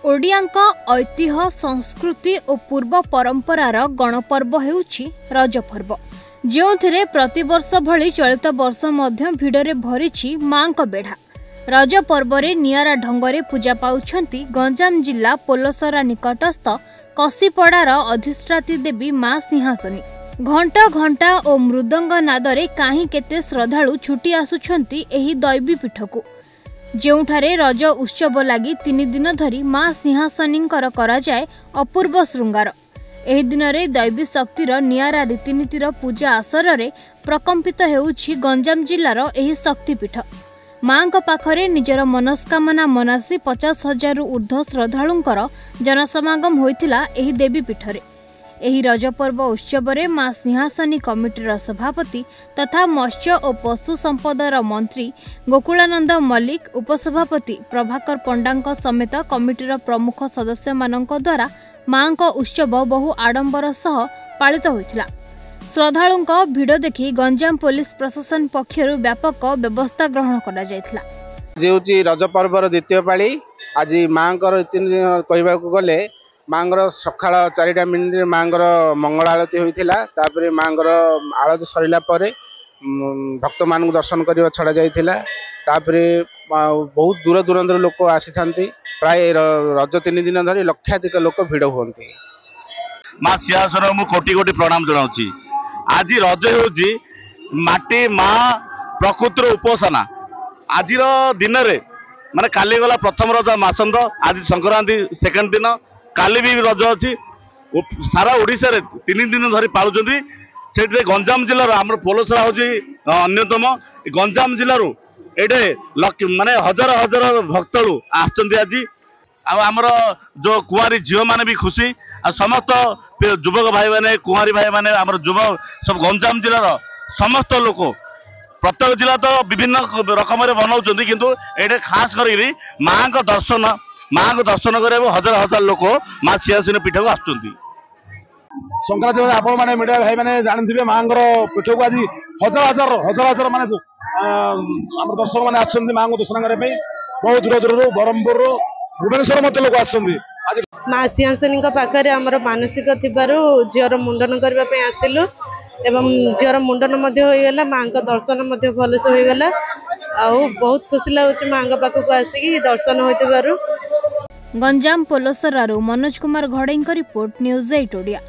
ओडियांक ऐतिह्य संस्कृति और पूर्व परंपरार गणपर्व हेउछि रज पर्व, जो प्रतिवर्ष भली चलित वर्ष मध्य भिड़े भरी मां बेढ़ा। रज पर्व रे नियारा ढंगरे पूजा पाउछंती गंजाम जिला पोलसरा निकटस्थ कसीपड़ार अधिष्ठात्री देवी मां सिंहासनी। घंटा घंटा और मृदंग नादरे काहीं केते श्रद्धालु छुटी आसुछंती एही दैवी पीठकु, जेउठारे रज उत्सव लगी 3 दिन धरी मां सिंहासनींकर कराए अपूर्व श्रृंगार। एही दिन रे दैवी शक्तिर नियारा रीतिनीतिर पूजा आसर रे प्रकंपित हेउछि गंजाम जिलार एही शक्तिपीठ। मां पाखरे निजर मनस्कामना मनासी 50,000 ऊर्ध्व श्रद्धालुंकर जनसमागम होइतिला एही देवी पीठरे। एही रज पर्व उत्सव रे मां सिंहासनी कमिटीर सभापति तथा मत्स्य और पशु संपदर मंत्री गोकुलानंद मल्लिक, उपसभापति प्रभाकर पंडांक समेत कमिटीर प्रमुख सदस्य मानक द्वारा मां उत्सव बहु आडंबर सह पालित होइतिला। श्रद्धालुंक भिड़ देखि गंजाम पुलिस प्रशासन पक्षरु व्यापक व्यवस्था ग्रहण करा जायतिला। जेउची रज पर्वर द्वितीय पाली आज मांकर कहबा गले मांगर सकाळ 4टा मिनिट मांगर मंगल आरती होइतिला। तापर मांगर आरती सरिला परे भक्त मान दर्शन करबा छड़ा जाइतिला। तापर बहुत दूर दूरांतर लोक आसी थांती। प्राय रज 3 दिन धरी लक्षाधिक लोक भिड़ हुंती। मां सिंहासन मु कोटी कोटी प्रणाम जनाउची। आज रज होउची माटी मां प्रकृतिर उपासना। आज दिन रे माने काली गला प्रथम रज मासंद, आज संक्रांति सेकंड दिन, काली भी रज अच्छी। सारा ओडिशा रे 3 दिन धरी पालुचंदी। सेठे गंजाम जिलार आमर पोलसरा होची अन्यतम। गंजाम जिलारू एडे माने हजार हजार भक्तलु आछंती। आज आमर जो कुआरी झील माने भी खुशी, आ समस्त युवक भाई माने कुआरी भाई माने आमर युवक सब गंजाम जिलार समस्त लोक प्रत्येक जिला तो विभिन्न रकम बनाऊँ, किंतु ये खास कर माँ को दर्शन करने हजार हजार लोक माँ सिंहासनी पीठ को आसुँच। संक्रांति आपण मैंने मीडिया भाई मैंने जानते माँ पीठ को आज हजार हजार हजार हजार माने दर्शक मैंने आसुँच माँ को दर्शन करने। बहुत दूर दूर ब्रह्मपुर भुवनेश्वर मत लोक आसुँच। माँ सिंहासनी पाखे आमर मानसिक थिबारु झीवर मुंडन करने आसलु एवं झीवर मुंडन होगला। माँ का दर्शन भलसे होगला। बहुत खुशी लगुच माँ पाखक आसिक दर्शन होइतिबारु। गंजाम पोलसरारू मनोज कुमार घड़ई रिपोर्ट, न्यूज़ 8 ओडिया।